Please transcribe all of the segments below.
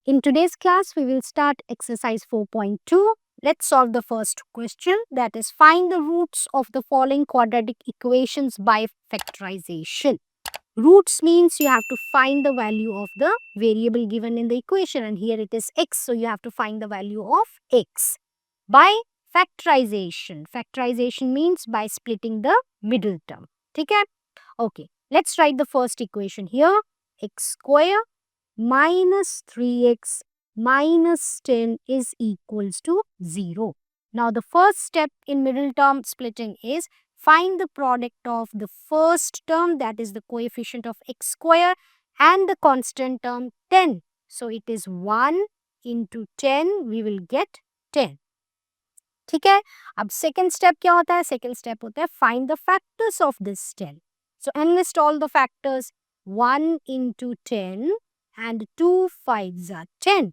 In today's class, we will start exercise 4.2. Let's solve the first question, that is find the roots of the following quadratic equations by factorization. Roots means you have to find the value of the variable given in the equation, and here it is x, so you have to find the value of x by factorization. Factorization means by splitting the middle term. Okay? Okay, let's write the first equation here. X square minus 3x minus 10 is equals to 0. Now, the first step in middle term splitting is find the product of the first term, that is the coefficient of x square, and the constant term 10. So, it is 1 into 10, we will get 10. ठीक है. अब second step क्या होता है? Second step होता है find the factors of this 10. So, enlist all the factors. 1 into 10 and 2 5s are 10.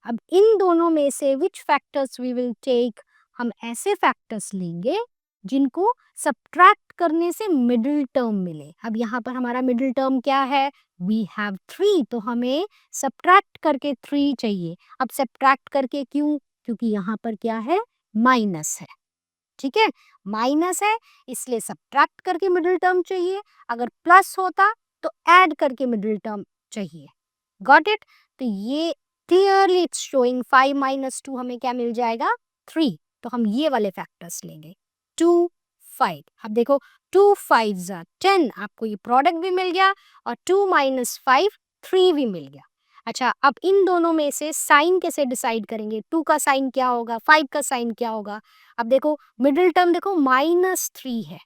अब इन दोनों में से which factors we will take? हम ऐसे factors लेंगे जिनको subtract करने से middle term मिले. अब यहाँ पर हमारा middle term क्या है? We have 3, तो हमें subtract करके 3 चाहिए. अब subtract करके क्यों? क्योंकि यहाँ पर क्या है? माइनस है. ठीक है, माइनस है इसलिए सब्ट्रैक्ट करके मिडिल टर्म चाहिए. अगर प्लस होता तो ऐड करके मिडिल टर्म चाहिए. Got it? तो ये क्लियरली इट्स शोइंग 5 माइनस 2 हमें क्या मिल जाएगा? 3. तो हम ये वाले फैक्टर्स लेंगे. 2 5. अब देखो 2 5s are 10, आपको ये प्रोडक्ट भी मिल गया और 2 माइनस 5 3 भी मिल गया. अच्छा, अब इन दोनों में से साइन कैसे डिसाइड करेंगे? 2 का साइन क्या होगा, 5 का साइन क्या होगा? अब देखो मिडिल टर्म देखो -3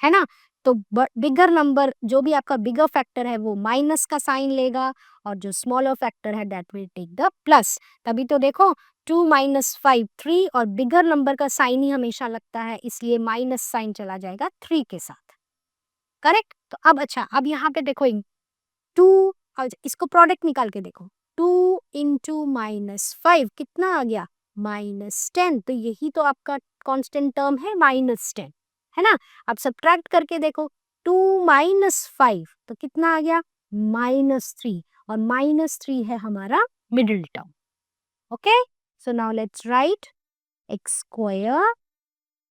है ना? तो बिगर नंबर जो भी आपका बिगर फैक्टर है वो माइनस का साइन लेगा और जो स्मॉलर फैक्टर है that will take the plus. तभी तो देखो 2 माइनस 5 3 और बिगर नंबर का साइन ही हमेशा लगता है, इसलिए माइनस साइन चला जाएगा 3 के साथ. करेक्ट? तो अब अच्छा, अब यहाँ पे देखो 2 और इसको प्रोडक्ट निकाल के देखो. 2 इंटू -5 कितना आ गया? -10. तो यही तो आपका कांस्टेंट टर्म है -10, है ना? अब सब्ट्रैक्ट करके देखो 2 माइनस 5 तो कितना आ गया? -3, और -3 है हमारा middle term. Okay, so now let's write x square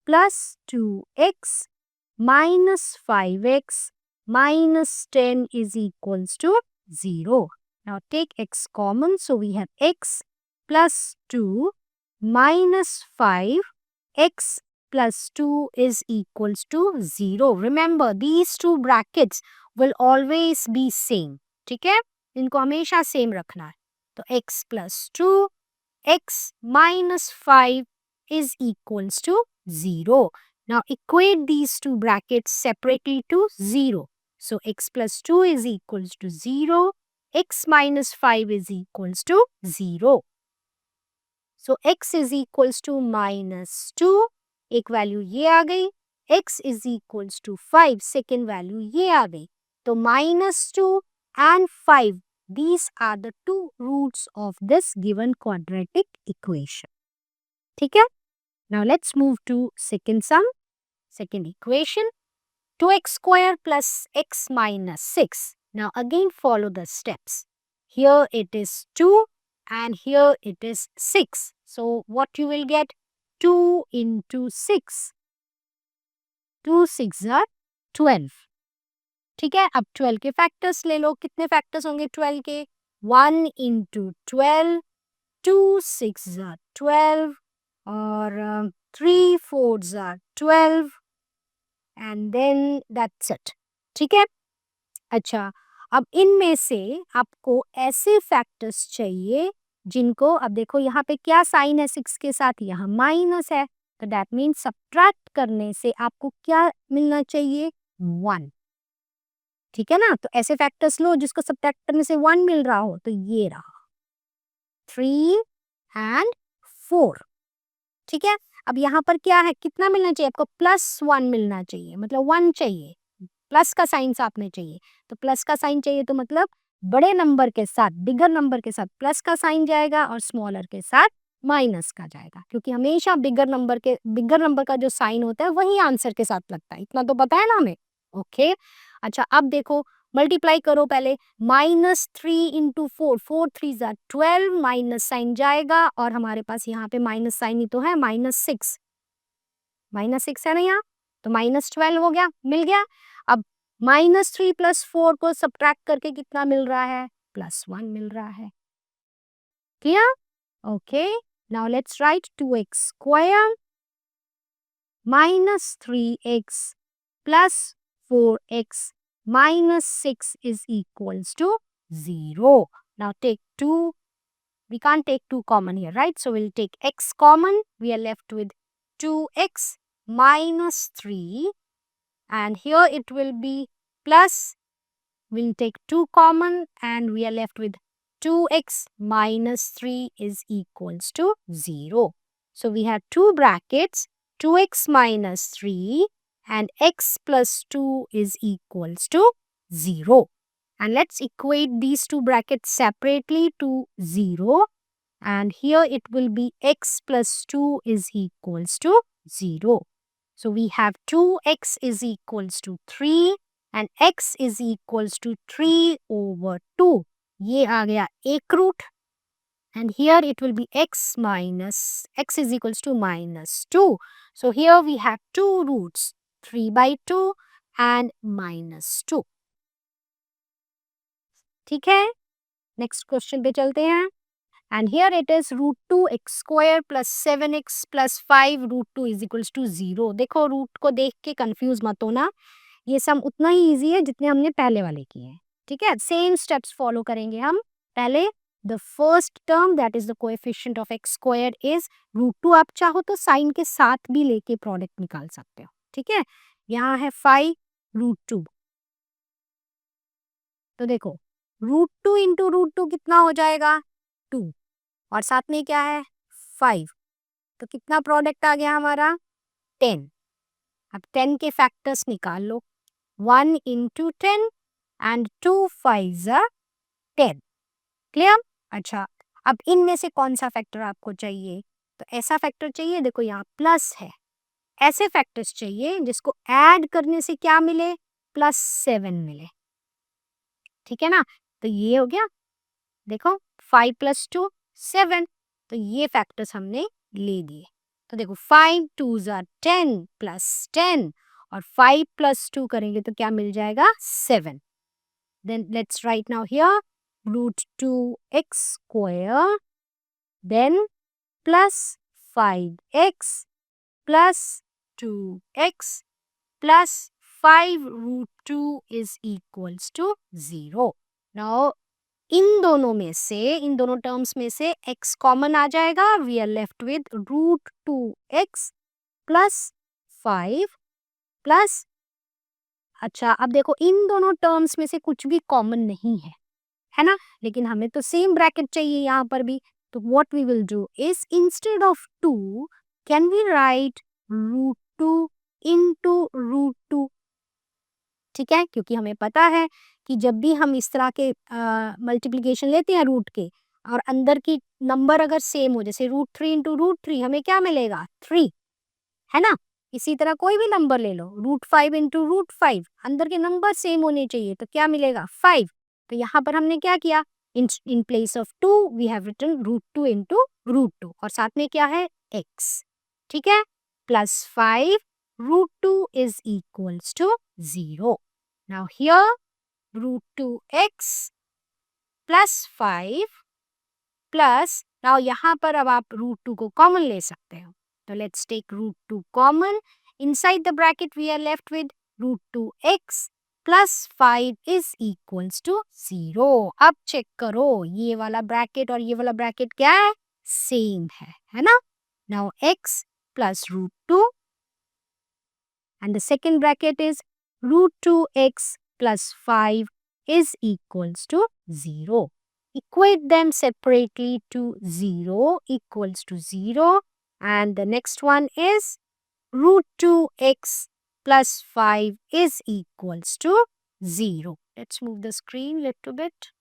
plus 2x minus 5x minus 10 is equals to 0. Now take x common, so we have x plus 2 minus 5, x plus 2 is equals to 0. Remember, these two brackets will always be same. ठीक है? इनको हमेशा same रखना है. तो x plus 2, x minus 5 is equals to 0. Now equate these two brackets separately to 0. So x plus 2 is equals to 0, x minus 5 is equals to 0. So x is equals to -2, एक value ये आ गई. x is equals to 5, second value ये आ गई. तो -2 and 5, these are the two roots of this given quadratic equation. ठीक है? Now let's move to second sum. Second equation, 2x square plus x minus 6. Now again follow the steps. Here it is 2 and here it is 6. So what you will get? 2 into 6. 2 6 are 12. ठीक है, अब 12 के factors ले लो. कितने factors होंगे 12 के? 1 into 12, 2 6 are 12 और 3 4s are 12 and then that's it. ठीक है. अच्छा, अब इनमें से आपको ऐसे फैक्टर्स चाहिए जिनको, अब देखो यहाँ पे क्या साइन है 6 के साथ? यहाँ माइनस है, तो दैट मीन्स सब्ट्रैक्ट करने से आपको क्या मिलना चाहिए? 1. ठीक है ना? तो ऐसे फैक्टर्स लो जिसको सब्ट्रैक्ट करने से 1 मिल रहा हो. तो ये रहा 3 and 4. ठीक है, अब यहाँ पर क्या है? कितना मिलना चाहिए आपको? +1 मिलना चाहिए, मतलब 1 चाहिए. प्लस का साइन आपने चाहिए, तो प्लस का साइन चाहिए तो मतलब बड़े नंबर के साथ, बिगर नंबर के साथ प्लस का साइन जाएगा और स्मॉलर के साथ माइनस का जाएगा, क्योंकि हमेशा बिगर नंबर का जो साइन होता है वही आंसर के साथ लगता है. इतना तो पता है ना हमें. ओके, अच्छा अब देखो मल्टीप्लाई करो पहले, -3 इंटू 4, 4 3 ज़ा 12, माइनस साइन जाएगा और हमारे पास यहाँ पे माइनस साइन ही तो है, -6 है ना यहाँ, तो -12 हो गया, मिल गया। अब -3 प्लस 4 को सब्ट्रैक्ट करके कितना मिल रहा है, +1 मिल रहा है। Clear? Okay, now let's write 2x square -3x plus 4x minus 6 is equals to 0. Now take 2. We can't take 2 common here, right? So we'll take x common. We are left with 2x minus 3. And here it will be plus. We'll take 2 common and we are left with 2x minus 3 is equals to 0. So we have two brackets, 2x minus 3 and x plus 2 is equals to 0. And let's equate these two brackets separately to 0. And here it will be x plus 2 is equals to 0. So we have 2x is equals to 3 and x is equals to 3/2. ये आ गया एक root and here it will be x is equals to -2. So here we have two roots, 3/2 and -2. ठीक है, next question पे चलते हैं। And here it is √2x square plus 7x plus 5 √2 is equals to 0. देखो root को देख के confuse मत होना, ये सम उतना ही इजी है जितने हमने पहले वाले किए हैं। ठीक है, सेम स्टेप्स फॉलो करेंगे हम। पहले the first term that is the coefficient of x square is √2। आप चाहो तो साइन के साथ भी लेके प्रोडक्ट निकाल सकते हो। ठीक है, यहाँ है 5 √2, तो देखो √2 इंटू √2 कितना हो जाएगा, 2 और साथ में क्या है 5, तो कितना प्रोडक्ट आ गया हमारा 10। अब 10 के फैक्टर्स निकाल लो, 1 इंटू 10 एंड 2 5 10। क्लियर? अच्छा, अब इनमें से कौन सा फैक्टर आपको चाहिए, तो ऐसा फैक्टर चाहिए, देखो यहाँ प्लस है, ऐसे फैक्टर्स चाहिए जिसको ऐड करने से क्या मिले, +7 मिले। ठीक है ना, तो ये हो गया, देखो 5 + 2 7, तो ये फैक्टर्स हमने ले लिए। तो देखो 5 2 ज़ा 10 + 10 और 5 + 2 करेंगे तो क्या मिल जाएगा 7। Then let's write now here √2x square then plus 5x plus 2x plus 5 √2 is equals to 0। Now इन दोनों टर्म्स में से x कॉमन आ जाएगा, we are left with √2x plus 5 plus, अच्छा अब देखो इन दोनों टर्म्स में से कुछ भी कॉमन नहीं है ना, लेकिन हमें तो सेम ब्रैकेट चाहिए यहाँ पर भी, तो what we will do is instead of 2 can we write √2 into √2। ठीक है, क्योंकि हमें पता है कि जब भी हम इस तरह के मल्टीप्लिकेशन लेते हैं रूट के और अंदर की नंबर अगर सेम हो, जैसे √3 इंटू √3 हमें क्या मिलेगा 3, है ना। इसी तरह कोई भी नंबर ले लो, √5 इंटू √5 अंदर के नंबर सेम होने चाहिए, तो क्या मिलेगा 5। तो यहाँ पर हमने क्या किया, in place of 2 we have written √2 into √2 और साथ में क्या है x। ठीक है, +5 √2 is equals to 0। Now here √2x plus 5 plus, now यहाँ पर अब आप √2 को कॉमन ले सकते हो, तो let's take √2 common. Inside the bracket we are left with √2x plus 5 is equals to 0. अब चेक करो ये वाला ब्रैकेट और ये वाला ब्रैकेट क्या है, सेम है ना। Now x plus √2 and the second bracket is √2x plus 5 is equals to 0. Equate them separately to 0 equals to 0 and the next one is √2x plus 5 is equals to 0. Let's move the screen a little bit.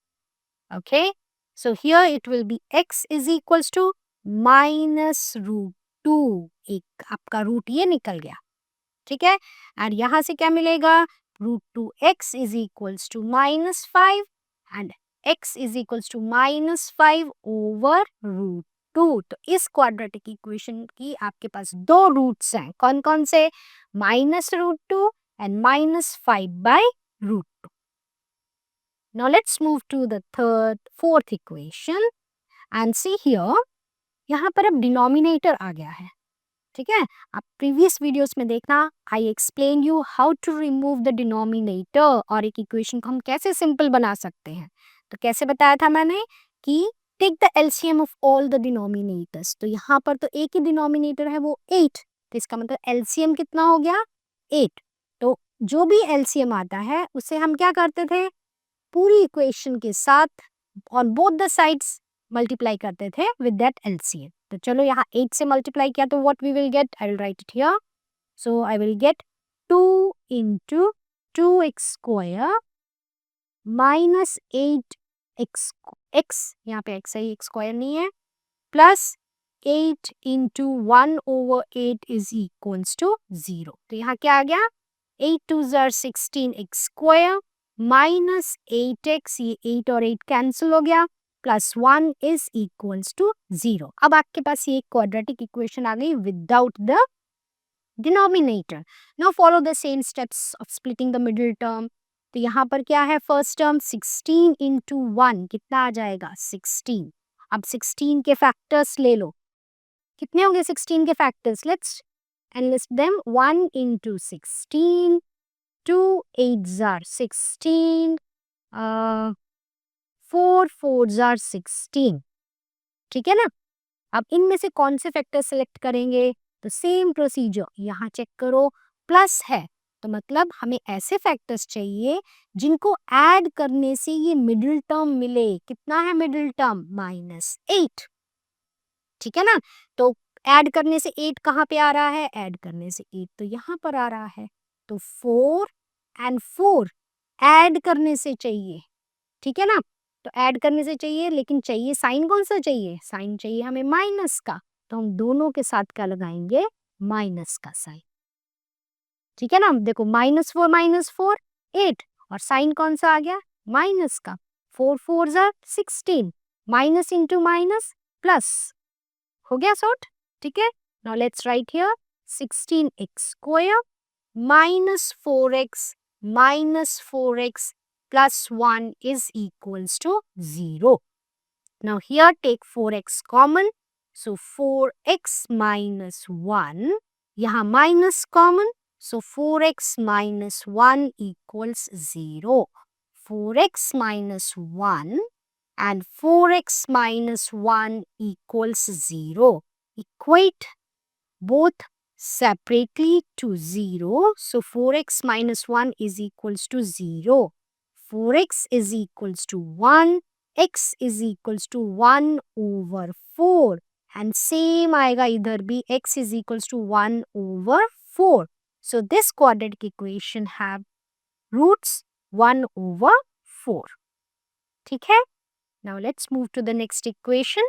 Okay, so here it will be x is equals to -√2, एक आपका root ये निकल गया। ठीक है, और यहाँ से क्या मिलेगा root 2x is equals to minus 5 and x is equals to minus 5 over root 2. तो इस क्वाड्रेटिक इक्वेशन की आपके पास दो रूट्स हैं. कौन कौन से? Minus root 2 and minus 5 by root 2. Now let's move to the fourth equation and see here. यहाँ पर अब डिनोमिनेटर आ गया है. ठीक है, आप प्रीवियस वीडियोस में देखना. I explain you how to remove the denominator और एक इक्वेशन को हम कैसे सिंपल बना सकते हैं. तो कैसे बताया था मैंने कि take the LCM of all the denominators. तो यहाँ पर तो एक ही डिनोमिनेटर है वो 8. तो इसका मतलब एलसीएम कितना हो गया? 8. तो जो भी एलसीएम आता है उसे हम क्या करते थे? पूरी इक्वेशन के साथ on both the sides multiply करते थे विद दैट एलसीएम. तो चलो यहाँ 8 से मल्टीप्लाई किया तो what we will get? I will write it here. So I will get 2 into 2x square minus 8x, यहाँ पे x है, x स्क्वायर नहीं है, plus 8 into 1 over 8 is equals to 0. तो यहाँ क्या आ गया? 8 2s are 16x square minus 8x, ये 8 और 8 कैंसिल हो गया, प्लस 1 इज इक्वल्स टू 0. अब आपके पास ये क्वाड्रेटिक इक्वेशन आ गई without the denominator. Now follow the same steps of splitting the middle term. तो यहाँ पर क्या है? फर्स्ट टर्म 16 into 1 कितना आ जाएगा? 16. अब 16 के फैक्टर्स ले लो. कितने होंगे 16 के factors? Let's enlist them. 1 into 16, 2 8s are 16, 4 4s are 16. ठीक है ना? अब इनमें से कौन से फैक्टर सेलेक्ट करेंगे? तो सेम प्रोसीजर, यहाँ चेक करो, प्लस है तो मतलब हमें ऐसे फैक्टर्स चाहिए जिनको ऐड करने से ये मिडिल टर्म मिले. कितना है मिडिल टर्म? -8. ठीक है ना? तो ऐड करने से 8 कहाँ पे आ रहा है? ऐड करने से 8 तो यहाँ पर आ रहा है. तो 4 and 4 ऐड करने से चाहिए. ठीक है ना? तो ऐड करने से चाहिए, लेकिन चाहिए साइन कौन सा चाहिए? साइन चाहिए हमें माइनस का. तो हम दोनों के साथ क्या लगाएंगे? माइनस का साइन. ठीक है ना? देखो -4 8 और साइन कौन सा आ गया? माइनस का. 4 4s are 16, minus into minus plus. हो गया सॉर्ट. ठीक है. Now let's write here 16x square minus 4x plus 1 is equals to 0. Now here take 4x common. So 4x minus 1. यहाँ minus common. So 4x minus 1 equals 0. 4x minus 1 and 4x minus 1 equals 0. Equate both separately to 0. So 4x minus 1 is equals to 0. 4x is equals to 1, x is equals to 1 over 4 and same आएगा इधर भी, x is equals to 1 over 4. So this quadratic equation have roots 1 over 4. ठीक है? Now let's move to the next equation.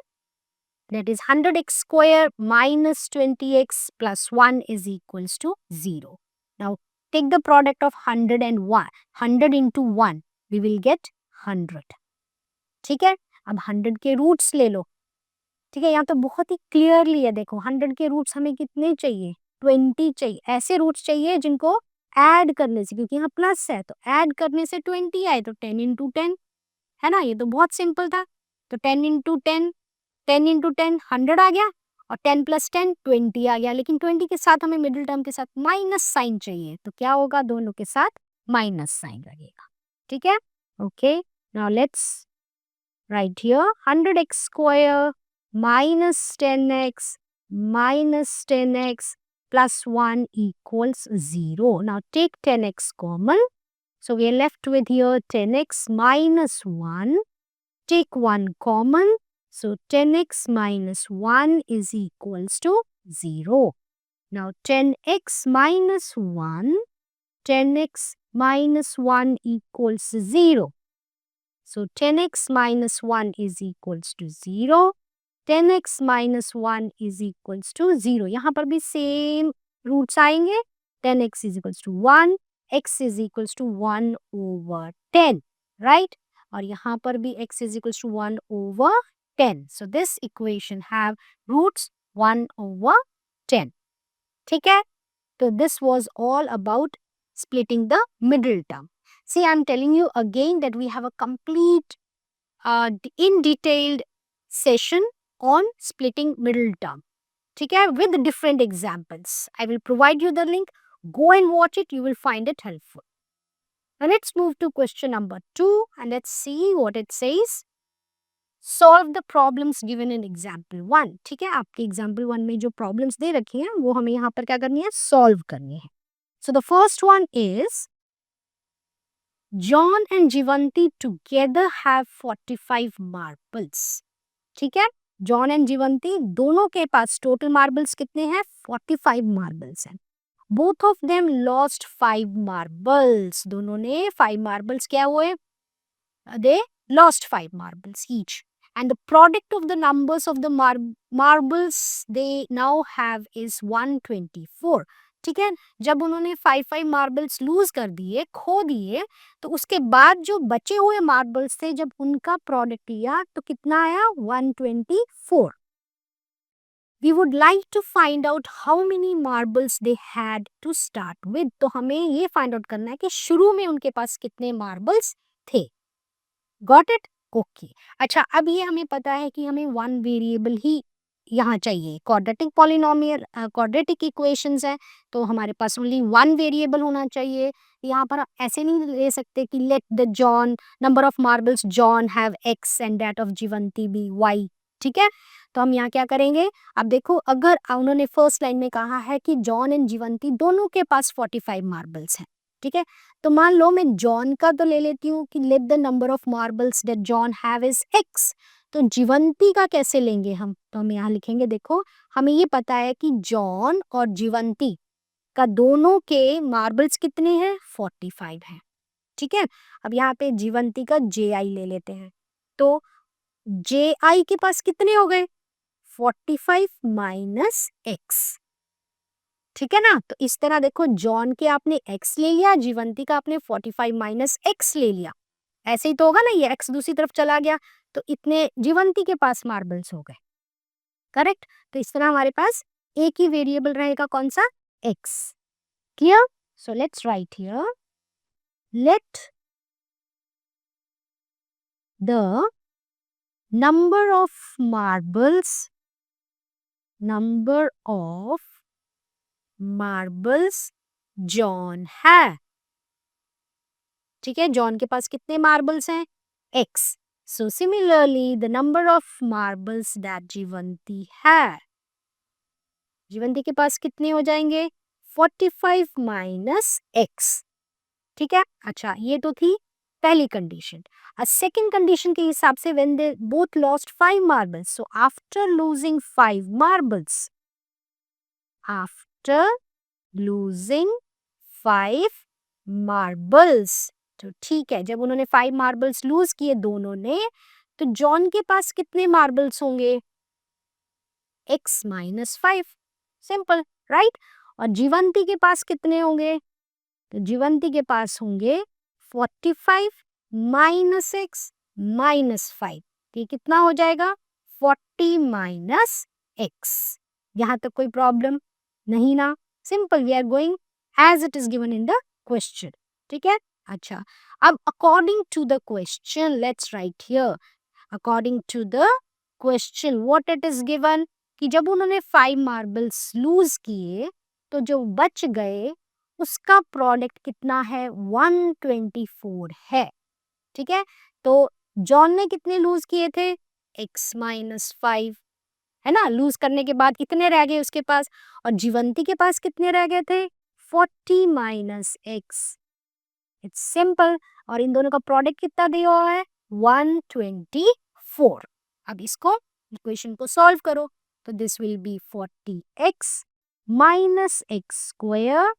That is 100x square minus 20x plus 1 is equals to 0. Now take the product of 100 and 1. 100 into 1. We will get 100. ठीक है? अब 100 के roots ले लो. ठीक है, यहाँ तो बहुत ही क्लियरली है. देखो 100 के रूट्स हमें कितने चाहिए? 20 चाहिए. ऐसे रूट्स चाहिए जिनको ऐड करने से, क्योंकि यहाँ प्लस है तो ऐड करने से 20 आए तो 10 into 10 है ना. ये तो बहुत सिंपल था. तो 10 into 10 100 आ गया और 10 plus 10 20 आ गया. लेकिन 20 के साथ हमें मिडिल टर्म के साथ माइनस साइन चाहिए. तो क्या होगा? दोनों के साथ माइनस साइन लगेगा. ठीक है? Okay. Now let's write here 100x square minus 10x plus 1 equals 0. Now take 10x common. So we are left with here 10x minus 1. Take 1 common. So 10x minus 1 is equals to 0. Now 10x minus 1, 10x minus 1 equals 0. So 10x minus 1 is equals to 0. 10x minus 1 is equals to 0. यहाँ पर भी same roots आएंगे. 10x is equals to 1, x is equals to 1 over 10, right? और यहाँ पर भी x is equals to 1 over 10. So this equation have roots 1 over 10. ठीक है? So this was all about splitting the middle term. See, I'm telling you again that we have a complete in detailed session on splitting middle term. ठीक है? With different examples. I will provide you the link. Go and watch it. You will find it helpful. Now let's move to question number 2 and let's see what it says. Solve the problems given in example 1. ठीक है? आपके example 1 में जो problems दे रखी हैं वो हमें यहाँ पर क्या करनी है? Solve करनी है. So the first one is John and Jivanti together have 45 marbles. ठीक है? John and Jivanti दोनों के पास total marbles कितने हैं? 45 marbles हैं. Both of them lost 5 marbles. दोनों ने 5 marbles क्या हुए? They lost 5 marbles each. And the product of the numbers of the marbles they now have is 124. ठीक है? जब उन्होंने 5 मार्बल्स लूज कर दिए, खो दिए, तो उसके बाद जो बचे हुए मार्बल्स थे जब उनका प्रोडक्ट लिया तो कितना आया? 124. We would like to find out how many marbles they had to start with. तो हमें ये फाइंड आउट करना है कि शुरू में उनके पास कितने मार्बल्स थे. Got it? ओके. अच्छा, अब ये हमें पता है कि हमें वन वेरिएबल ही यहाँ चाहिए. क्वाड्रेटिक पॉलिनोमियल क्वाड्रेटिक इक्वेशंस है तो हमारे पास ओनली वन वेरिएबल होना चाहिए. यहाँ पर ऐसे नहीं ले सकते कि let the John number of marbles John have x and that of Jivanti be y. ठीक है? तो हम यहाँ क्या करेंगे? अब देखो, अगर उन्होंने फर्स्ट लाइन में कहा है कि जॉन एंड जीवंती दोनों के पास 45 मार्बल्स हैं. ठीक है? तो मान लो मैं जॉन का तो ले लेती हूँ कि let the number of marbles that John have is x. तो जीवंती का कैसे लेंगे हम? तो हम यहाँ लिखेंगे, देखो हमें ये पता है कि जॉन और जीवंती का दोनों के मार्बल्स कितने हैं? 45 हैं. ठीक है? अब यहाँ पे जीवंती का जे आई ले लेते हैं. तो जे आई के पास कितने हो गए? 45 माइनस एक्स. ठीक है ना? तो इस तरह देखो, जॉन के आपने x ले लिया, जीवंती का आपने 45 माइनस x ले लिया. ऐसे ही तो होगा ना, ये x दूसरी तरफ चला गया तो इतने जीवंती के पास मार्बल्स हो गए. करेक्ट? तो इस तरह हमारे पास एक ही वेरिएबल रहेगा, कौन सा? x. Clear? So let's write here, late the number of marbles John है. ठीक है? जॉन के पास कितने मार्बल्स हैं? x. So similarly the number of marbles that Jivanti है. जीवंती के पास कितने हो जाएंगे? 45 माइनस x. ठीक है? अच्छा, ये तो थी पहली कंडीशन. सेकेंड कंडीशन के हिसाब से when they both lost 5 marbles, so after losing 5 marbles, तो ठीक है, जब उन्होंने 5 मार्बल्स लूज किए दोनों ने, तो जॉन के पास कितने मार्बल्स होंगे? x minus 5. Simple, right? और जीवंती के पास कितने होंगे? तो जीवंती के पास होंगे 45 माइनस x माइनस 5. ये कितना हो जाएगा? 40 माइनस x. यहाँ तक कोई प्रॉब्लम नहीं ना? Simple, we are going as it is given in the question. ठीक है? अच्छा, अब according to the question let's write here. According to the question what it is given, कि जब उन्होंने 5 मार्बल्स लूज किए तो जो बच गए उसका प्रोडक्ट कितना है? 124 है. ठीक है? तो जॉन ने कितने लूज किए थे? x माइनस 5, है ना? लूज करने के बाद कितने रह गए उसके पास? और जीवंती के पास कितने रह गए थे? 40 माइनस x. It's simple. और इन दोनों का प्रोडक्ट कितना दिया हुआ है? 124. अब इसको इक्वेशन को सॉल्व करो. तो this will B 40x minus x square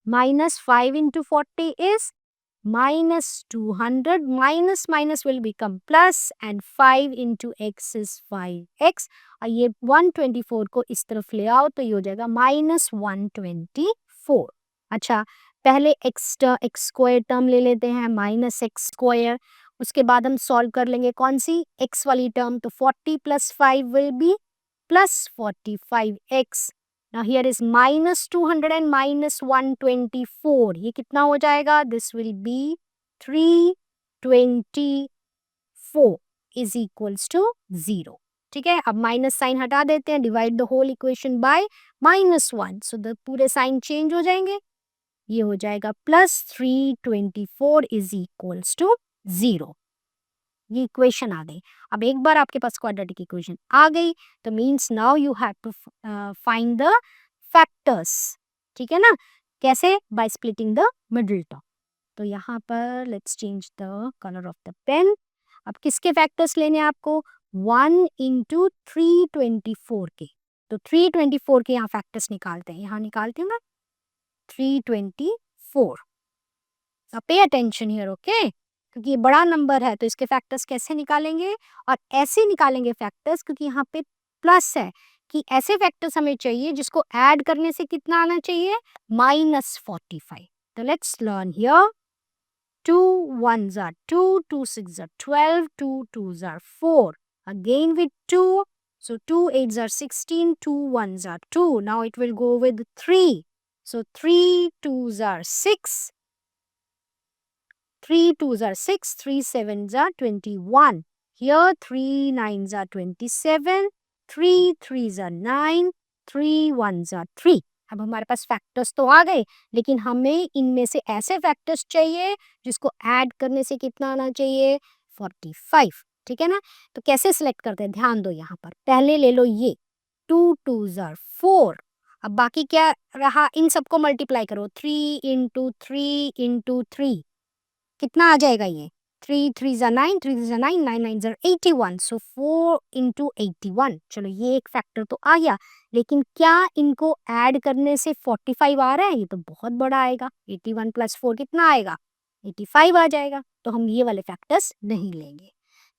minus 5 into 40 is minus 200. Minus minus will become plus and 5 into x is 5x. और ये 124 को इस तरफ ले आओ तो ये हो जाएगा minus 124. अच्छा, पहले एक्स स्क्वायर टर्म ले लेते हैं माइनस एक्स स्क्वायर, उसके बाद हम सॉल्व कर लेंगे कौन सी एक्स वाली टर्म, तो 40 + 5 will be +45x। Now here is -200 and -124, ये कितना हो जाएगा, this will be 324 is equals to 0। ठीक है, अब माइनस साइन हटा देते हैं, divide the whole equation by -1, so the पूरे साइन चेंज हो जाएंगे, ये हो जाएगा +324 इज इक्वल्स टू 0। ये इक्वेशन आ गई। अब एक बार आपके पास क्वाड्रेटिक इक्वेशन आ गई तो means now you have to find the factors. ठीक है ना, कैसे, by splitting the middle term. तो यहाँ पर let's change the colour of the pen. अब किसके फैक्टर्स लेने हैं आपको, 1 × 324 के, तो 324 के यहाँ फैक्टर्स निकालते हैं, यहाँ निकालती हूँ मैं 324। पे अटेंशन हियर, ओके, क्योंकि ये बड़ा नंबर है तो इसके फैक्टर्स कैसे निकालेंगे, और ऐसे निकालेंगे फैक्टर्स क्योंकि यहाँ पे प्लस है कि ऐसे फैक्टर्स हमें चाहिए जिसको ऐड करने से कितना आना चाहिए, -45। तो let's learn here, 2 1s are 2, 2 6s are 12, 2 2s are 4, again with 2, so 2 8s are 16, 2 1s are 2, now it will go with 3, so 3 2s are 6, 3 2s are 6, 3 7s are 21. Here 3 9s are 27, 3 3s are 9, 3 1s are 3. अब हमारे पास factors तो आ गए, लेकिन हमें इनमें से ऐसे factors चाहिए जिसको ऐड करने से कितना आना चाहिए, 45। ठीक है ना, तो कैसे सिलेक्ट करते हैं, ध्यान दो यहाँ पर, पहले ले लो ये 2 2s are 4, अब बाकी क्या रहा, इन सबको मल्टीप्लाई करो, 3 × 3 × 3, कितना आ जाएगा ये, 3 3s are 9, 3 3s are 9, 9 9s are 81, सो 4 × 81। चलो ये एक फैक्टर तो आ गया, लेकिन क्या इनको ऐड करने से 45 आ रहा है, ये तो बहुत बड़ा आएगा, 81 + 4 कितना आएगा, 85 आ जाएगा, तो हम ये वाले फैक्टर्स नहीं लेंगे।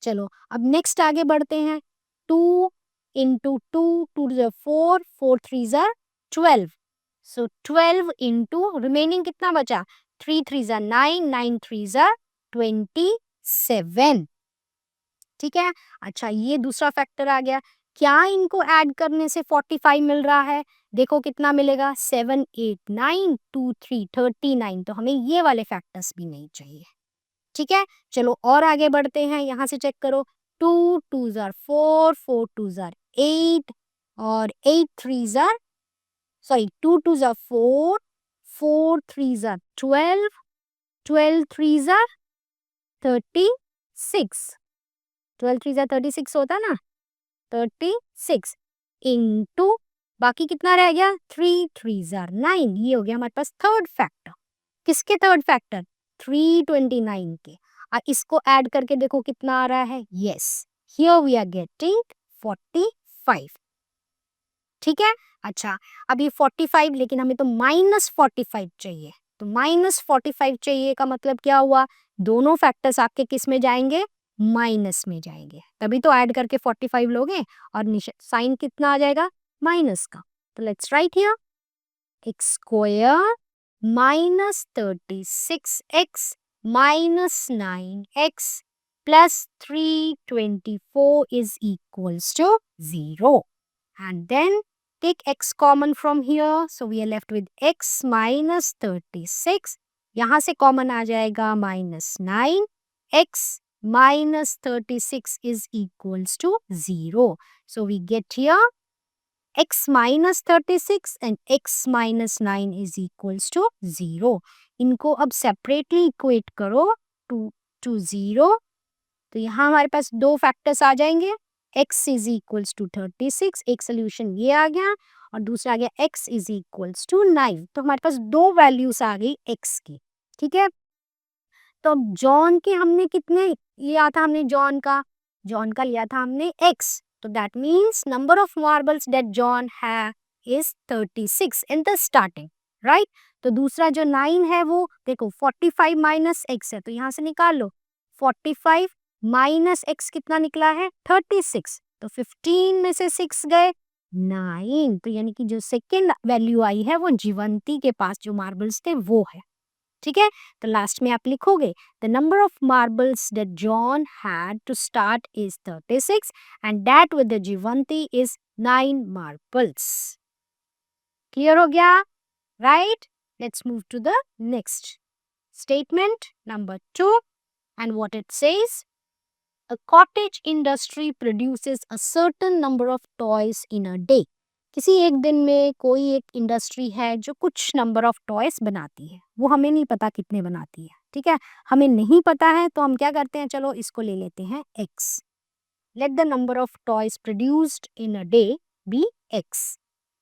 चलो अब नेक्स्ट आगे बढ़ते हैं, 2 × 2, 2 to the 4, 4 3s are 12, so 12 × remaining कितना बचा, 3 3s are 9, 9 3s are 27। ठीक है, अच्छा ये दूसरा फैक्टर आ गया, क्या इनको ऐड करने से 45 मिल रहा है, देखो कितना मिलेगा, 7 8 9 2 3 39, तो हमें ये वाले फैक्टर्स भी नहीं चाहिए। ठीक है, चलो और आगे बढ़ते हैं, यहाँ से चेक करो, 2 2s are 4, 4 2s are 8, और 8 3s are, sorry 2 2s are 4, 4 3s are 12, 12 3s are 36, 12 3s are 36 होता ना, 36 इंटू बाकी कितना रह गया, 3 3s are 9, ये हो गया हमारे पास थर्ड फैक्टर। किसके थर्ड फैक्टर, 329 के, और इसको ऐड करके देखो कितना आ रहा है, yes here we are getting 45। ठीक है, अच्छा अब ये 45, लेकिन हमें तो -45 चाहिए, तो -45 चाहिए का मतलब क्या हुआ, दोनों फैक्टर्स आपके किस में जाएंगे, माइनस में जाएंगे, तभी तो ऐड करके 45 लोगे, और साइन कितना आ जाएगा, माइनस का। तो let's write here, x square -36x -9x plus 324 is equals to 0. And then take x common from here. So we are left with x minus 36. यहाँ से कॉमन आ जाएगा -9. x minus 36 is equals to 0. So we get here x minus 36 and x minus 9 is equals to 0. इनको अब separately equate करो 2 to 0. तो यहाँ हमारे पास दो फैक्टर्स आ जाएंगे, x इज इक्वल्स टू 36, एक सोल्यूशन ये आ गया, और दूसरा आ गया x इज इक्वल्स टू 9। तो हमारे पास दो वैल्यूज आ गई x की। ठीक है, तो अब जॉन के हमने कितने लिया था, हमने जॉन का लिया था हमने x, तो that means number of marbles that John है is 36 in the starting, right. तो दूसरा जो 9 है वो देखो 45 माइनस x है, तो यहाँ से निकाल लो, 45 माइनस x कितना निकला है, 36, तो 15 में से 6 गए 9, तो यानी कि जो सेकेंड वैल्यू आई है वो जीवंती के पास जो मार्बल्स थे वो है। ठीक है, तो लास्ट में आप लिखोगे the number of marbles that John had to start is 36 and that with the Jivanti is 9 marbles. Clear हो गया, right? Let's move to the next statement number 2 and what it says, a cottage industry produces a certain number of toys in a day. किसी एक दिन में कोई एक industry है जो कुछ नंबर ऑफ टॉयज बनाती है, वो हमें नहीं पता कितने बनाती है, ठीक है, हमें नहीं पता है तो हम क्या करते हैं, चलो इसको ले लेते हैं x. Let the number of toys produced in a day be x.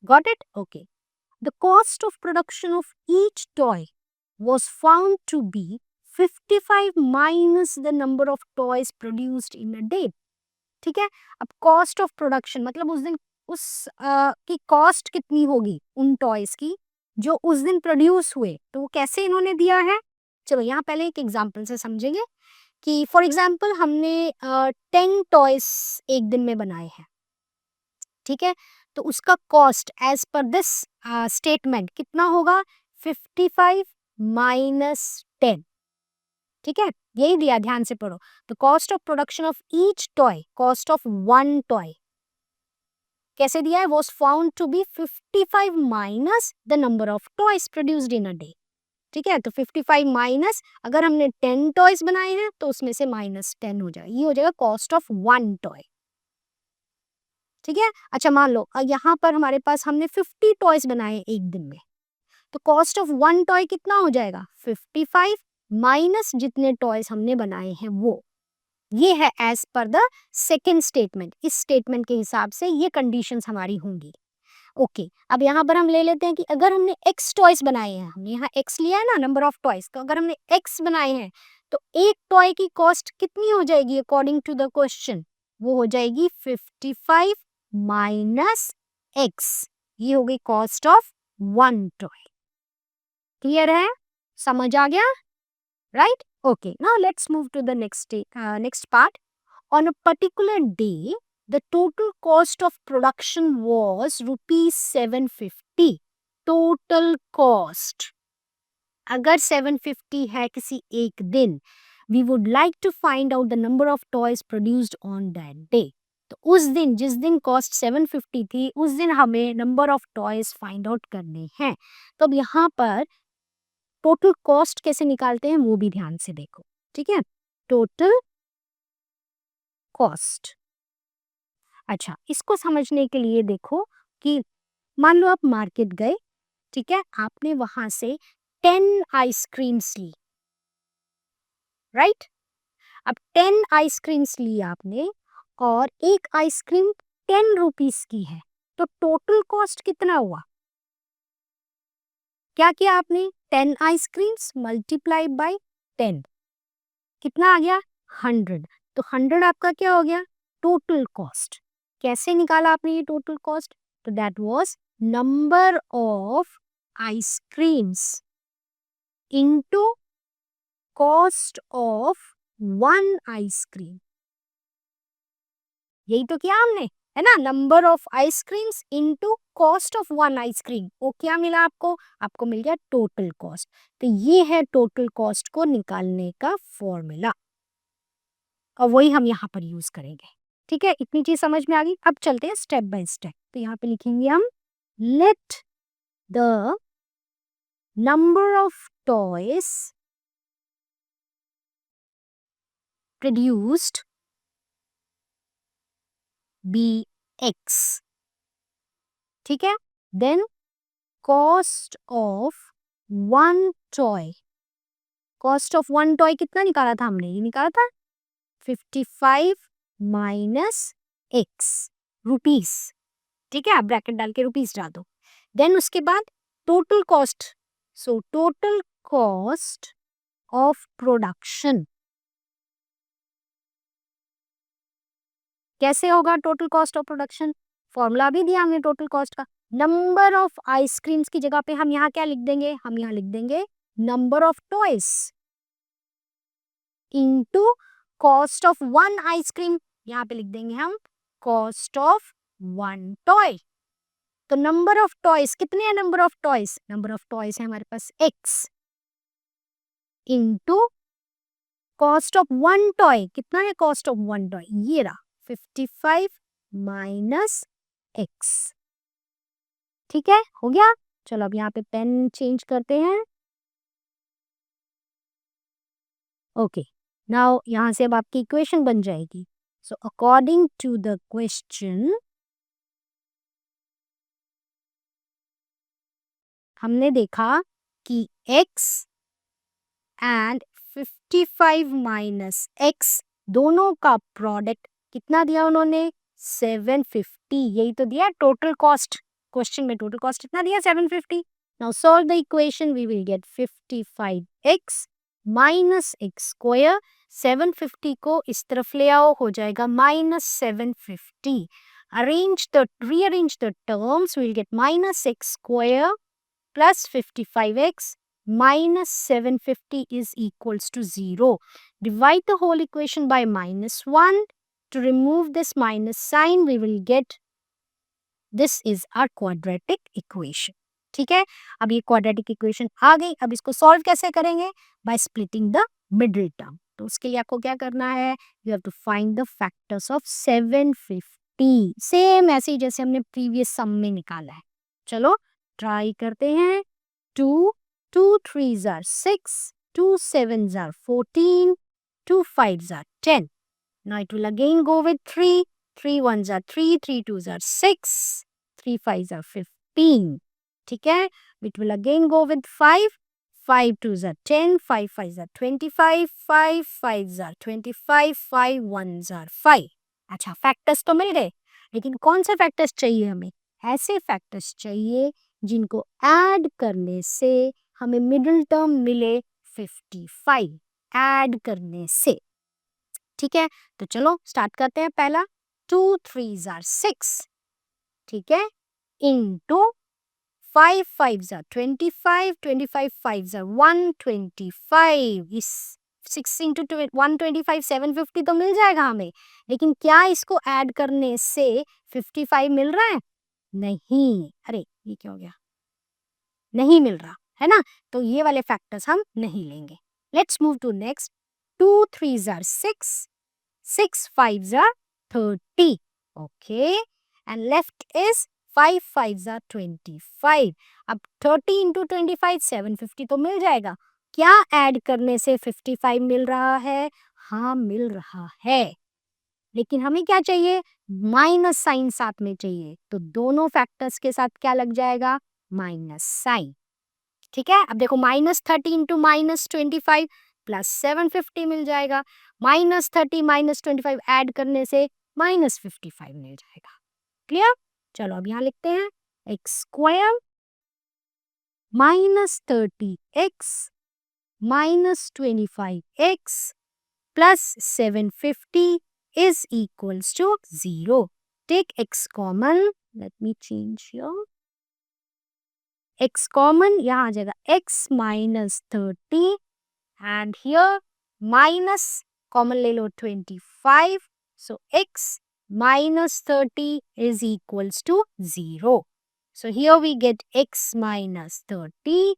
Got it? Okay. The cost of production of each toy was found to be 55 minus the number of toys produced in a day. ठीक है, अब cost of production मतलब उस दिन की cost कितनी होगी उन टॉयज की जो उस दिन प्रोड्यूस हुए, तो वो कैसे इन्होंने दिया है। चलो यहाँ पहले एक एग्जांपल से समझेंगे कि फॉर एग्जांपल हमने 10 टॉयज एक दिन में बनाए हैं, ठीक है, तो उसका cost as per this statement कितना होगा, 55 माइनस 10, ठीक है, यही दिया, ध्यान से पढ़ो। The cost of production of each toy, cost of one toy कैसे दिया है, was found to be 55 minus the number of toys produced in a day, ठीक है, तो 55 माइनस अगर हमने 10 टॉयज बनाए हैं तो उसमें से माइनस 10 हो जाएगा, ये हो जाएगा कॉस्ट ऑफ वन टॉय, ठीक है। अच्छा मान लो यहाँ पर हमारे पास हमने 50 टॉयज बनाए एक दिन में, तो कॉस्ट ऑफ वन टॉय कितना हो जाएगा, 55 माइनस जितने टॉयज हमने बनाए हैं वो, ये है as per the second statement. इस स्टेटमेंट के हिसाब से ये कंडीशंस हमारी होंगी। ओके, अब यहाँ पर हम ले लेते हैं कि अगर हमने एक्स टॉयज बनाए हैं, हमने यहाँ एक्स लिया है ना नंबर ऑफ टॉयज, तो अगर हमने एक्स बनाए हैं तो एक टॉय की कॉस्ट कितनी हो जाएगी अकॉर्डिंग टू द क्वेश्चन, वो हो जाएगी 55 माइनस एक्स, ये हो गई cost of one toy. Clear है, समझ आ गया, right? Okay, now let's move to the next part. On a particular day, the total cost of production was rupees 750. Total cost. अगर 750 है किसी एक दिन, we would like to find out the number of toys produced on that day. तो उस दिन जिस दिन कॉस्ट 750 थी उस दिन हमें number of toys find out करने हैं। तो अब यहाँ पर टोटल कॉस्ट कैसे निकालते हैं वो भी ध्यान से देखो, ठीक है, टोटल कॉस्ट। अच्छा, इसको समझने के लिए देखो कि मान लो आप मार्केट गए, ठीक है, आपने वहां से 10 आइसक्रीम्स ली, राइट, अब 10 आइसक्रीम्स ली आपने और एक आइसक्रीम 10 रुपीस की है, तो टोटल कॉस्ट कितना हुआ, क्या किया आपने, 10 आइसक्रीम्स मल्टीप्लाई बाय 10, कितना आ गया 100, तो 100 आपका क्या हो गया टोटल कॉस्ट। कैसे निकाला आपने ये टोटल कॉस्ट, तो that was number of ice creams into cost of one ice cream, यही तो किया हमने, है ना, number of ice creams into cost of one ice cream, वो क्या मिला आपको, आपको मिल गया टोटल कॉस्ट। तो ये है टोटल कॉस्ट को निकालने का फॉर्मूला और वही हम यहाँ पर यूज करेंगे, ठीक है, इतनी चीज समझ में आ गई। अब चलते हैं स्टेप बाय स्टेप, तो यहाँ पे लिखेंगे हम let the number of toys produced be x, ठीक है, then cost of one toy, cost of one toy कितना निकाला था हमने, ये निकाला था 55 माइनस एक्स रुपीस, ठीक है, आप ब्रैकेट डाल के रुपीस डाल दो, देन उसके बाद total cost, so total cost of production, कैसे होगा total cost of production, formula भी दिया हमने टोटल कॉस्ट का, नंबर ऑफ आइसक्रीम्स की जगह पे हम यहाँ क्या लिख देंगे, हम यहाँ लिख देंगे number of toys into cost of one ice cream, यहाँ पे लिख देंगे हम कॉस्ट ऑफ वन टॉय। तो नंबर ऑफ टॉयज कितने हैं, नंबर ऑफ टॉयज है हमारे पास x, into cost of one toy. कितना है कॉस्ट ऑफ वन टॉय? ये रहा 55 माइनस एक्स. ठीक है, हो गया. चलो अब यहाँ पे पेन चेंज करते हैं. ओके, नाउ यहाँ से अब आपकी इक्वेशन बन जाएगी. So according to the question हमने देखा कि x एंड 55 माइनस x दोनों का प्रोडक्ट कितना दिया उन्होंने? 750. यही तो दिया टोटल कॉस्ट. क्वेश्चन में टोटल कॉस्ट कितना दिया? 750. Now solve the equation. We will get 55x minus x square. 750 को इस तरफ ले आओ, हो जाएगा minus 750. rearrange the terms. We'll get minus x square plus 55x minus 750 is equals to 0. Divide the whole equation by minus 1. To remove this minus sign, we will get this is our quadratic equation. ठीक है, अब ये quadratic equation आ गई. अब इसको solve कैसे करेंगे? By splitting the middle term. तो उसके लिए आपको क्या करना है? You have to find the factors of 750. Same ऐसे ही जैसे हमने previous sum में निकाला है. चलो ट्राई करते हैं. 2, 2 3s are 6, 2 7s are 14, 2 5s are 10. Now it will again go with 3, 3 1s are 3, 3 2s are 6, 3 5s are 15. ठीक है, it will again go with 5, 5 2s are 10, 5 5s are 25, 5 5s are 25, 5 1s are 5. अच्छा, factors तो मिल गए, लेकिन कौन से factors चाहिए हमें? ऐसे फैक्टर्स चाहिए जिनको ऐड करने से हमें मिडिल टर्म मिले 55. ऐड करने से. ठीक है, तो चलो स्टार्ट करते हैं. पहला 2 3s are 6. ठीक है, into 5 5s are 25, 25 5s are 125. इस 6 इंटू 125 750 तो मिल जाएगा हमें, लेकिन क्या इसको ऐड करने से 55 मिल रहा है? नहीं. अरे ये क्या हो गया? नहीं मिल रहा है ना, तो ये वाले फैक्टर्स हम नहीं लेंगे. Let's move to next. 2 3s are 6, 6 5s are 30. Okay, and left is 5 5s are 25. अब 30 इंटू 25 750 तो मिल जाएगा. क्या ऐड करने से 55 मिल रहा है? हाँ मिल रहा है, लेकिन हमें क्या चाहिए? माइनस साइन साथ में चाहिए. तो दोनों फैक्टर्स के साथ क्या लग जाएगा? Minus sign. ठीक है, अब देखो -30 इंटू -25 प्लस 750 मिल जाएगा. -30 -25 ऐड करने से -55 मिल जाएगा. क्लियर? चलो अब यहाँ लिखते हैं x square -30x -25x plus 750 is equals to 0. Take x common. Let me change here. x common यहाँ आ जाएगा x minus 30 and here minus common ले लो 25. So x minus 30 is equals to 0. So here we get x minus 30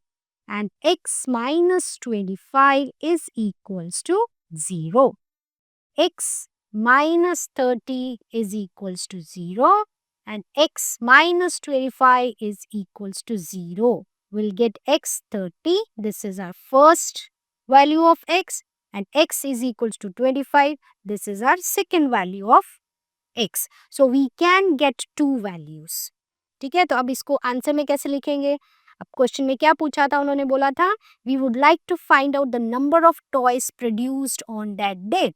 and x minus 25 is equals to 0. X minus 30 is equals to 0 and x minus 25 is equals to 0. We'll get x 30. This is our first value of x, and x is equals to 25. This is our second value of x. So we can get two values. ठीक है, तो अब इसको answer में कैसे लिखेंगे? अब question में क्या पूछा था? उन्होंने बोला था we would like to find out the number of toys produced on that day.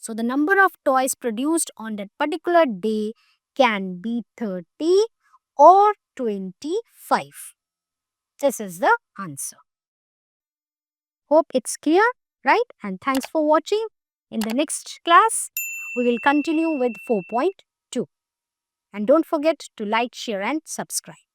So the number of toys produced on that particular day can be 30 or 25. This is the answer. Hope it's clear, right? And thanks for watching. In the next class, we will continue with 4.2. And don't forget to like, share and subscribe.